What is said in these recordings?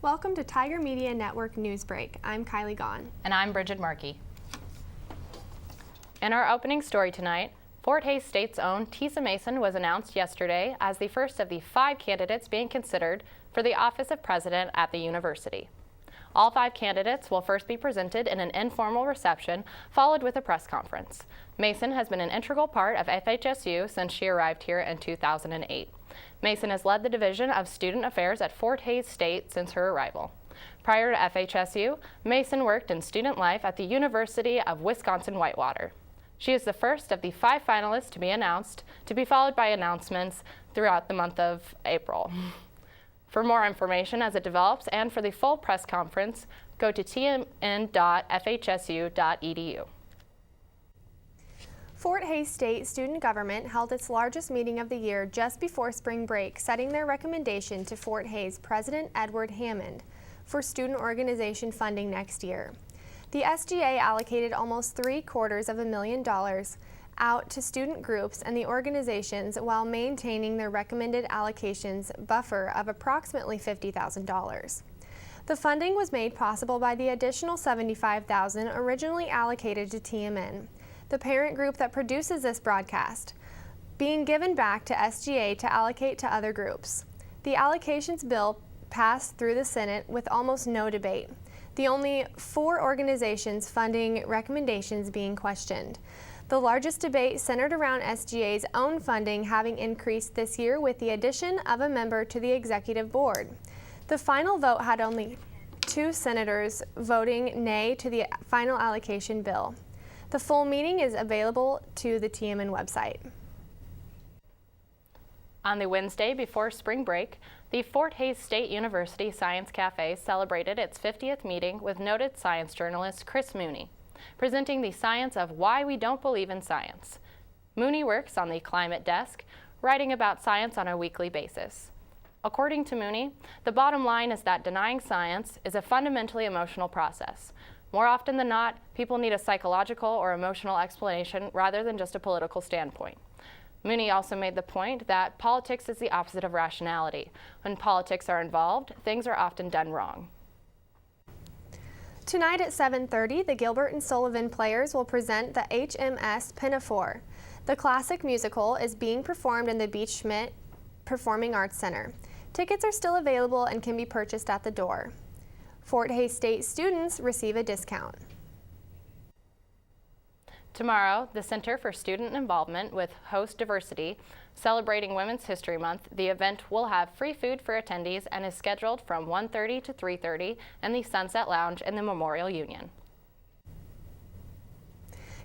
Welcome to Tiger Media Network Newsbreak. I'm Kylie Gahn. And I'm Bridget Markey. In our opening story tonight, Fort Hays State's own Tisa Mason was announced yesterday as the first of the 5 candidates being considered for the office of president at the university. All 5 candidates will first be presented in an informal reception, followed with a press conference. Mason has been an integral part of FHSU since she arrived here in 2008. Mason has led the Division of Student Affairs at Fort Hays State since her arrival. Prior to FHSU, Mason worked in student life at the University of Wisconsin-Whitewater. She is the first of the 5 finalists to be announced, to be followed by announcements throughout the month of April. For more information as it develops and for the full press conference, go to tmn.fhsu.edu. Fort Hays State student government held its largest meeting of the year just before spring break, setting their recommendation to Fort Hays President Edward Hammond for student organization funding next year. The SGA allocated almost $750,000 out to student groups and the organizations while maintaining their recommended allocations buffer of approximately $50,000. The funding was made possible by the additional $75,000 originally allocated to TMN, the parent group that produces this broadcast, being given back to SGA to allocate to other groups. The allocations bill passed through the Senate with almost no debate, the only 4 organizations funding recommendations being questioned. The largest debate centered around SGA's own funding having increased this year with the addition of a member to the executive board. The final vote had only 2 senators voting nay to the final allocation bill. The full meeting is available to the TMN website. On the Wednesday before spring break, the Fort Hays State University Science Cafe celebrated its 50th meeting with noted science journalist Chris Mooney, presenting the science of why we don't believe in science. Mooney works on the climate desk, writing about science on a weekly basis. According to Mooney, the bottom line is that denying science is a fundamentally emotional process. More often than not, people need a psychological or emotional explanation rather than just a political standpoint. Mooney also made the point that politics is the opposite of rationality. When politics are involved, things are often done wrong. Tonight at 7:30, the Gilbert and Sullivan Players will present the HMS Pinafore. The classic musical is being performed in the Beach Schmidt Performing Arts Center. Tickets are still available and can be purchased at the door. Fort Hays State students receive a discount. Tomorrow, the Center for Student Involvement with Host Diversity, celebrating Women's History Month, the event will have free food for attendees and is scheduled from 1:30 to 3:30 in the Sunset Lounge in the Memorial Union.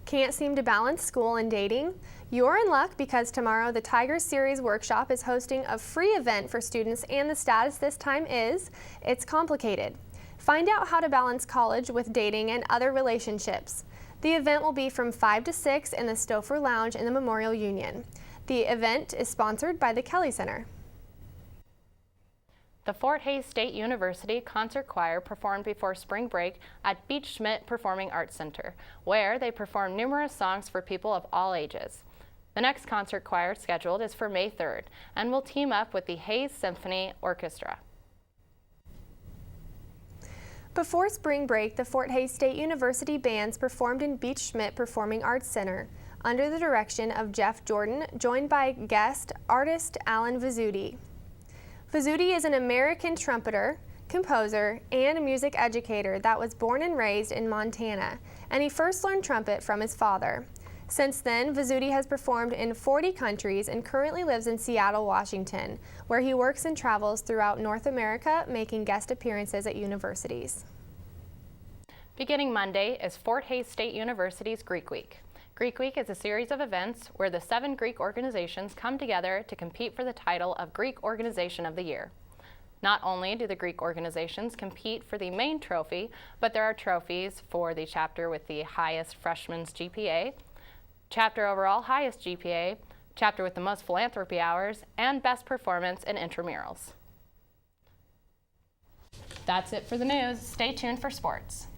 Can't seem to balance school and dating? You're in luck because tomorrow the Tigers Series Workshop is hosting a free event for students, and the status this time is, it's complicated. Find out how to balance college with dating and other relationships. The event will be from 5 to 6 in the Stouffer Lounge in the Memorial Union. The event is sponsored by the Kelly Center. The Fort Hays State University Concert Choir performed before spring break at Beach Schmidt Performing Arts Center, where they performed numerous songs for people of all ages. The next concert choir scheduled is for May 3rd and will team up with the Hays Symphony Orchestra. Before spring break, the Fort Hays State University bands performed in Beach Schmidt Performing Arts Center under the direction of Jeff Jordan, joined by guest artist Alan Vizzuti. Vizzuti is an American trumpeter, composer, and music educator that was born and raised in Montana, and he first learned trumpet from his father. Since then, Vizzuti has performed in 40 countries and currently lives in Seattle, Washington, where he works and travels throughout North America, making guest appearances at universities. Beginning Monday is Fort Hays State University's Greek Week. Greek Week is a series of events where the 7 Greek organizations come together to compete for the title of Greek Organization of the Year. Not only do the Greek organizations compete for the main trophy, but there are trophies for the chapter with the highest freshman's GPA, chapter overall highest GPA, chapter with the most philanthropy hours, and best performance in intramurals. That's it for the news. Stay tuned for sports.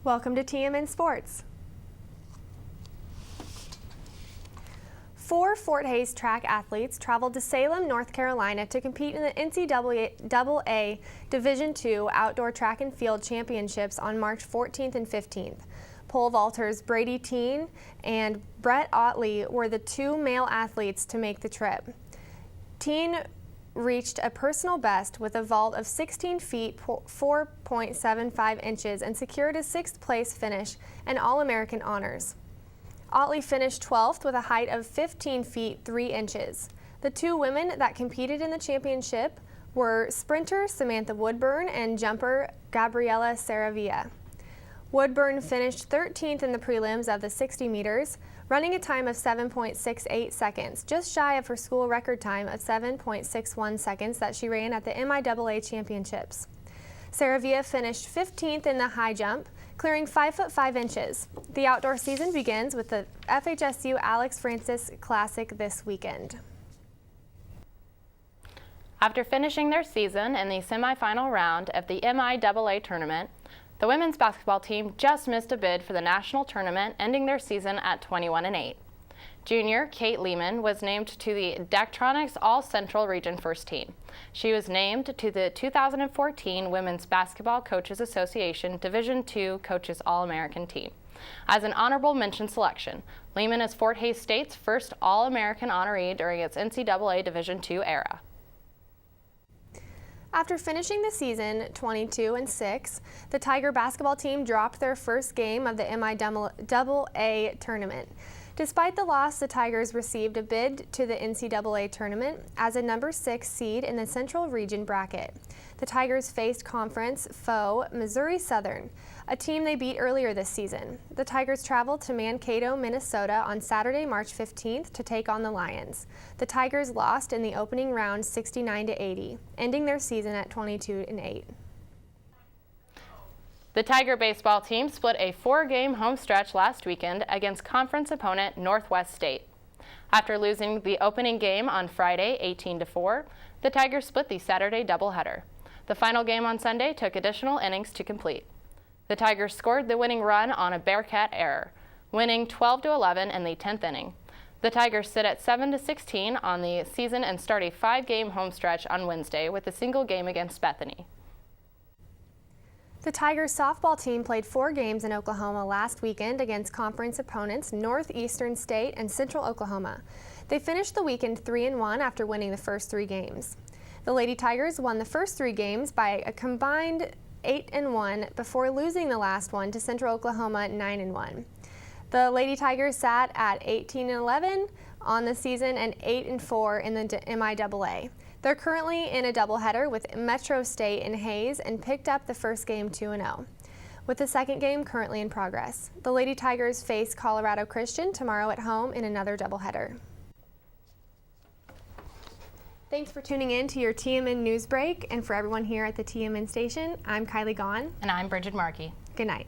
Welcome to TMN Sports. 4 Fort Hays track athletes traveled to Salem, North Carolina to compete in the NCAA Division II Outdoor Track and Field Championships on March 14th and 15th. Pole vaulters Brady Teen and Brett Otley were the 2 male athletes to make the trip. Teen reached a personal best with a vault of 16 feet 4.75 inches and secured a 6th place finish and All-American honors. Otley finished 12th with a height of 15 feet 3 inches. The 2 women that competed in the championship were sprinter Samantha Woodburn and jumper Gabriela Saravia. Woodburn finished 13th in the prelims of the 60 meters, running a time of 7.68 seconds, just shy of her school record time of 7.61 seconds that she ran at the MIAA Championships. Saravia finished 15th in the high jump, clearing 5 foot 5 inches. The outdoor season begins with the FHSU Alex Francis Classic this weekend. After finishing their season in the semifinal round of the MIAA tournament, the women's basketball team just missed a bid for the national tournament, ending their season at 21-8. Junior Kate Lehman was named to the Daktronics All-Central Region First Team. She was named to the 2014 Women's Basketball Coaches Association Division II Coaches All-American Team. As an honorable mention selection, Lehman is Fort Hays State's first All-American honoree during its NCAA Division II era. After finishing the season 22-6, the Tiger basketball team dropped their first game of the MIAA tournament. Despite the loss, the Tigers received a bid to the NCAA tournament as a number 6 seed in the Central Region bracket. The Tigers faced conference foe Missouri Southern, a team they beat earlier this season. The Tigers traveled to Mankato, Minnesota on Saturday, March 15th to take on the Lions. The Tigers lost in the opening round 69-80, ending their season at 22-8. The Tiger baseball team split a 4-game home stretch last weekend against conference opponent Northwest State. After losing the opening game on Friday 18-4, the Tigers split the Saturday doubleheader. The final game on Sunday took additional innings to complete. The Tigers scored the winning run on a Bearcat error, winning 12-11 in the 10th inning. The Tigers sit at 7-16 on the season and start a 5-game home stretch on Wednesday with a single game against Bethany. The Tigers softball team played 4 games in Oklahoma last weekend against conference opponents Northeastern State and Central Oklahoma. They finished the weekend 3-1 after winning the first 3 games. The Lady Tigers won the first 3 games by a combined 8-1 before losing the last one to Central Oklahoma 9-1. The Lady Tigers sat at 18-11 on the season and 8-4 in the MIAA. They're currently in a doubleheader with Metro State and Hays and picked up the first game 2-0, with the second game currently in progress. The Lady Tigers face Colorado Christian tomorrow at home in another doubleheader. Thanks for tuning in to your TMN News Break, and for everyone here at the TMN station, I'm Kylie Gaughan. And I'm Bridget Markey. Good night.